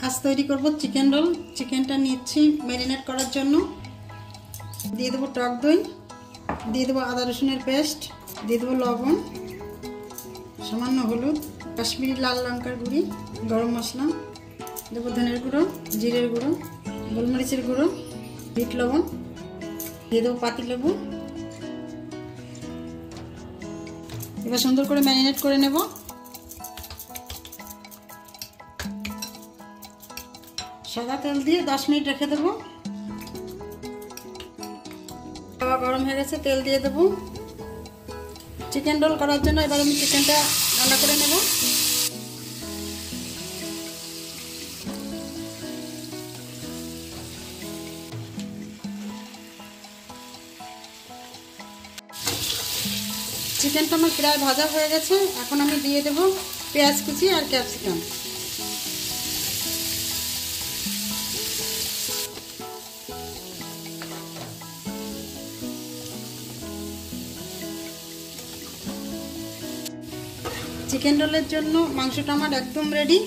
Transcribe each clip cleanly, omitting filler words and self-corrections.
आज तैरी करब चिकेन रोल। चिकेनटा निচ্ছি मैरिनेट करार जन्य। दिए देव टक दई, दिए देव आदा रसुनेर पेस्ट, दिए देव लवण, सामान्य हलुद, काश्मीरी लाल लंकार गुड़ी, गरम मसला, देव धनेर गुঁড়ো, जिरेर गुঁড়ো, गोलमरिचेर गुঁড়ো, बीट लवण, दिए देव पातिलेबू। एबार सुंदर करे मैरिनेट करे नेब। सादा तेल दिए 10 मिनट रेखे देव। तावा गरम हो गेছে, तेल दिए देव। चिकेन रोल करार जন্য এবার আমি চিকেনটা রান্না করে নেব। চিকেনটা আমার প্রায় ভাজা হয়ে গেছে। এখন আমি দিয়ে দেব পেঁয়াজ কুচি আর ক্যাপসিকাম। चिकेन रोलेर जন্য মাংসটা আমার একদম রেডি।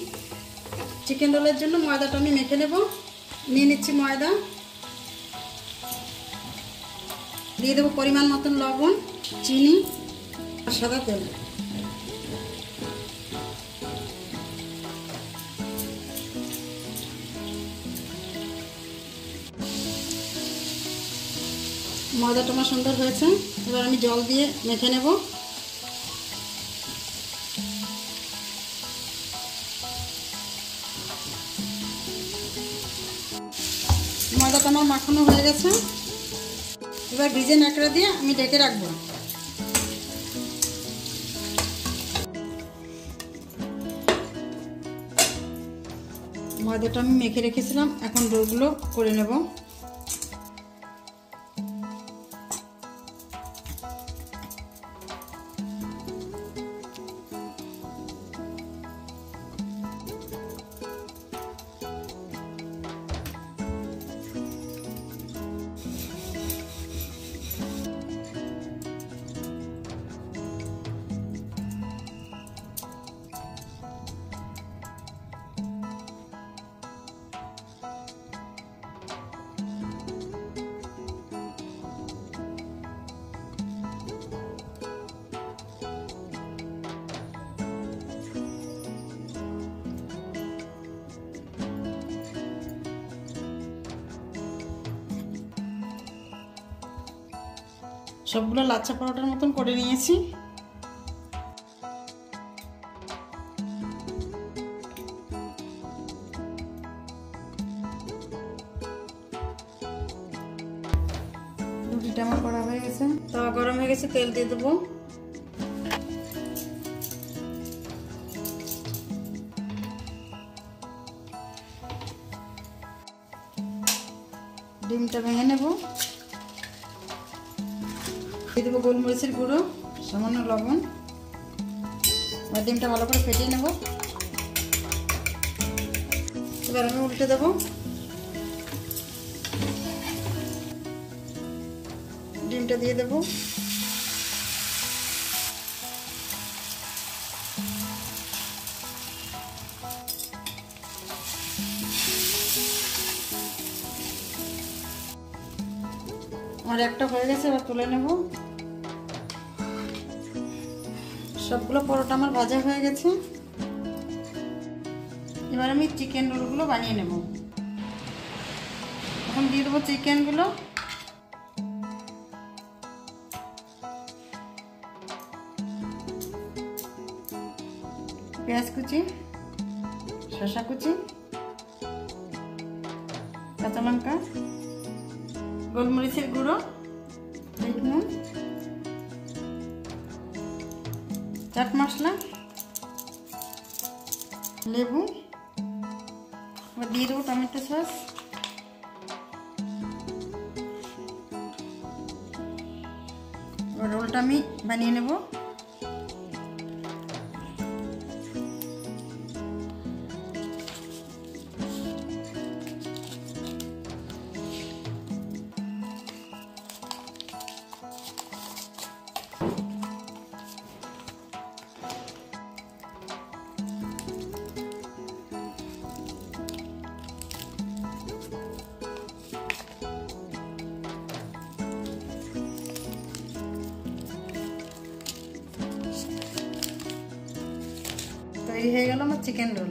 চিকেন রোলের জন্য ময়দাটা আমি মেখে নেব। নিয়ে নিচ্ছি ময়দা, দিয়ে দেব পরিমাণ মতন লবণ, চিনি আর সাদা তেল। ময়দাটা আমার সুন্দর হয়েছে। এবার আমি জল দিয়ে মেখে নেব। ময়দাটা আমার মাখানো হয়ে গেছে। এবার ভিজে ন্যাকড়া দিয়ে আমি ঢেকে রাখবো। ময়দাটা আমি মেখে রেখেছিলাম, এখন রোলগুলো করে নেব। সবগুলো লাচ্ছা পরোটার মতন করে নিয়েছি। রুটিটা আমার করা হয়ে গেছে। তাওয়া গরম হয়ে গেছে, তেল দিয়ে দেবো। ডিমটা ভেঙে নেব। দিয়ে দেবো গোলমরিচের গুঁড়ো, সামান্য লবণ। এবার ডিমটা ভালো করে ফেটিয়ে নেব। এবার আমি উল্টে দেব। ডিমটা দিয়ে দেব। আমার একটা হয়ে গেছে, এবার তুলে নেব। সবগুলো পরোটা আমার ভাজা হয়ে গেছে। এবার আমি চিকেন রোলগুলো বানিয়ে নেব। এখন দিয়ে দেবো চিকেনগুলো। পেঁয়াজ কুচি, শসা কুচি, কাঁচা লঙ্কা, গোলমরিচের গুঁড়ো, বিট নুন, চাট মশলা, লেবু, এবার দিয়ে দেবো টমেটো সস। এবার রোলটা আমি বানিয়ে নেব। তৈরি হয়ে গেল আমার চিকেন রোল।